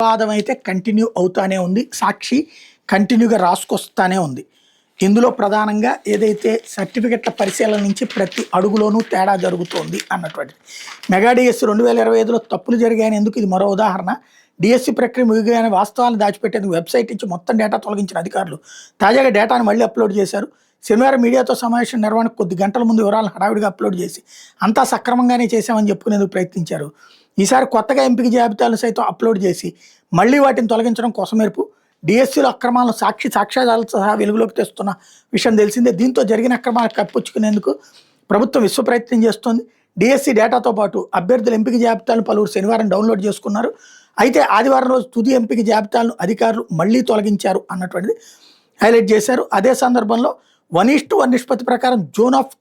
వివాదం అయితే కంటిన్యూ అవుతానే ఉంది. సాక్షి కంటిన్యూగా రాసుకొస్తానే ఉంది. ఇందులో ప్రధానంగా ఏదైతే సర్టిఫికెట్ల పరిశీలన నుంచి ప్రతి అడుగులోనూ తేడా జరుగుతోంది అన్నటువంటిది. మెగా డిఎస్సి 2025లో తప్పులు జరిగాయని ఎందుకు ఇది మరో ఉదాహరణ. డిఎస్సి ప్రక్రియ ముగిగానే వాస్తవాలను దాచిపెట్టేందుకు వెబ్సైట్ నుంచి మొత్తం డేటా తొలగించిన అధికారులు తాజాగా డేటాను మళ్ళీ అప్లోడ్ చేశారు. శనివారం మీడియాతో సమావేశం నిర్వహణకు కొద్ది గంటల ముందు వివరాలను హడావిడిగా అప్లోడ్ చేసి అంతా సక్రమంగానే చేశామని చెప్పుకునేందుకు ప్రయత్నించారు. ఈసారి కొత్తగా ఎంపిక జాబితాలను సైతం అప్లోడ్ చేసి మళ్ళీ వాటిని తొలగించడం కోసమేర్పు. డిఎస్సిలో అక్రమాలను సాక్ష్యాధారాలతో సహా వెలుగులోకి తెస్తున్న విషయం తెలిసిందే. దీంతో జరిగిన అక్రమాలకు కప్పిపుచ్చుకునేందుకు ప్రభుత్వం విశ్వ ప్రయత్నం చేస్తోంది. డిఎస్సి డేటాతో పాటు అభ్యర్థుల ఎంపిక జాబితాలను పలువురు శనివారం డౌన్లోడ్ చేసుకున్నారు. అయితే ఆదివారం రోజు తుది ఎంపిక జాబితాలను అధికారులు మళ్లీ తొలగించారు అన్నటువంటిది హైలైట్ చేశారు. అదే సందర్భంలో 1:1 నిష్పత్తి ప్రకారం జోన్ ఆఫ్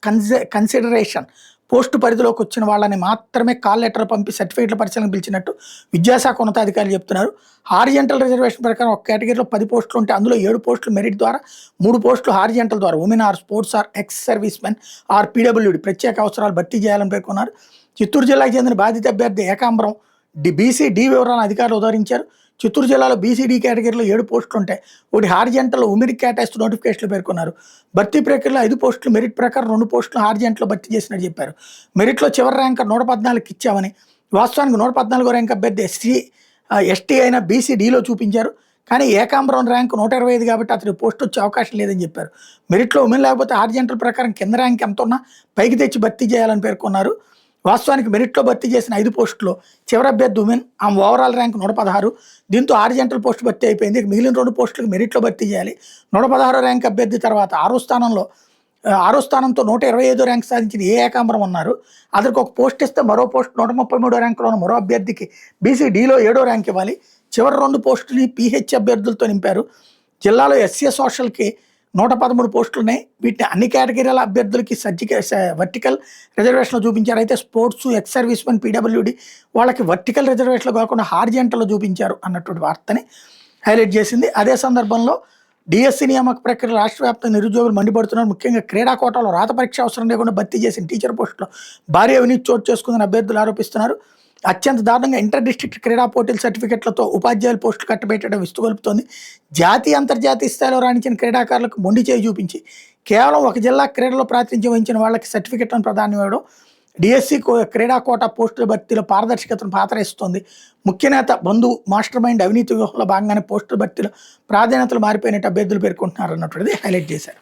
కన్సిడరేషన్ పోస్టు పరిధిలోకి వచ్చిన వాళ్ళని మాత్రమే కాల్ లెటర్ పంపి సర్టిఫికేట్ల పరిశీలన పిలిచినట్టు విద్యాశాఖ ఉన్నతాధికారులు చెప్తున్నారు. హారిజెంటల్ రిజర్వేషన్ ప్రకారం ఒక కేటగిరీలో 10 పోస్టులు ఉంటే అందులో 7 పోస్టులు మెరిట్ ద్వారా, 3 పోస్టులు హారిజెంటల్ ద్వారా women or sports or ex servicemen or PWD ప్రత్యేక అవసరాలు భర్తీ చేయాలని పేర్కొన్నారు. చిత్తూరు జిల్లాకు చెందిన బాధిత అభ్యర్థి ఏకాంబరం బీసీ-డి వివరాలను అధికారులు ఉదహరించారు. చిత్తూరు జిల్లాలో బీసీ-డి కేటగిరీలో 7 పోస్టులు ఉంటాయి. ఒకటి హారిజెంటల్ ఉమెన్ కేటాయిస్తూ నోటిఫికేషన్లు పేర్కొన్నారు. భర్తీ ప్రక్రియలో 5 పోస్టులు మెరిట్ ప్రకారం 2 పోస్టులు హారిజెంటల్లో భర్తీ చేసినట్టు చెప్పారు. మెరిట్లో చివరి ర్యాంకర్ 114కి ఇచ్చామని, వాస్తవానికి 114వ ర్యాంక్ అభ్యర్థి ఎస్టీ అయిన బీసీ-డిలో చూపించారు. కానీ ఏకాంబరం ర్యాంకు 125 కాబట్టి అతనికి పోస్ట్ వచ్చే అవకాశం లేదని చెప్పారు. మెరిట్లో ఉమెన్ లేకపోతే హారిజెంటల్ ప్రకారం కింద ర్యాంక్ ఎంత ఉన్నా పైకి తెచ్చి భర్తీ చేయాలని పేర్కొన్నారు. వాస్తవానికి మెరిట్లో భర్తీ చేసిన 5 పోస్టులో చివరి అభ్యర్థి ఉమెన్, ఆమె ఓవరాల్ ర్యాంక్ 116. దీంతో హారిజెంటల్ పోస్టు భర్తీ అయిపోయింది. మిగిలిన 2 పోస్టులకు మెరిట్లో భర్తీ చేయాలి. 116 ర్యాంక్ అభ్యర్థి తర్వాత 6వ స్థానంతో 125 ర్యాంక్ సాధించిన ఏకాంబరం ఉన్నారు. అతనికి ఒక పోస్ట్ ఇస్తే మరో పోస్ట్ 133 ర్యాంకులో ఉన్న మరో అభ్యర్థికి బీసీ-డిలో 7వ ర్యాంక్ ఇవ్వాలి. చివరి 2 పోస్టుని పీహెచ్ అభ్యర్థులతో నింపారు. జిల్లాలో ఎస్సీ సోషల్కి 113 పోస్టులు ఉన్నాయి. వీటిని అన్ని కేటగిరీల అభ్యర్థులకి వర్టికల్ రిజర్వేషన్లో చూపించారు. అయితే sports, ex service men, PWD వాళ్ళకి వర్టికల్ రిజర్వేషన్లు కాకుండా హారిజెంటల్లో చూపించారు అన్నటువంటి వార్తని హైలైట్ చేసింది. అదే సందర్భంలో డిఎస్సి నియామక ప్రక్రియ రాష్ట్ర వ్యాప్తంగా నిరుద్యోగులు మండిపడుతున్నారు. ముఖ్యంగా క్రీడా కోటాలో రాత పరీక్ష అవసరం లేకుండా భర్తీ చేసిన టీచర్ పోస్టులో భారీ అవినీతి చోటు చేసుకుందని అభ్యర్థులు ఆరోపిస్తున్నారు. అత్యంత దారుణంగా ఇంటర్ డిస్ట్రిక్ట్ క్రీడా పోటీల సర్టిఫికెట్లతో ఉపాధ్యాయుల పోస్టులు కట్టబెట్టడం విస్తుగొలుపుతోంది. జాతీయ అంతర్జాతీయ స్థాయిలో రాణించిన క్రీడాకారులకు మొండి చేయి చూపించి కేవలం ఒక జిల్లా క్రీడలో ప్రాతినిధ్యం వహించిన వాళ్ళకి సర్టిఫికెట్లను ప్రాధాన్యం ఇవ్వడం డిఎస్సి క్రీడా కోటా పోస్టుల భర్తీలో పారదర్శకతను పాతరేస్తోంది. ముఖ్య నేత బంధు మాస్టర్ మైండ్ అవినీతి వ్యూహంలో భాగంగానే పోస్టుల భర్తీలో ప్రాధాన్యతలు మారిపోయినట్టు అభ్యర్థులు పేర్కొంటున్నారు అన్నటువంటిది హైలైట్ చేశారు.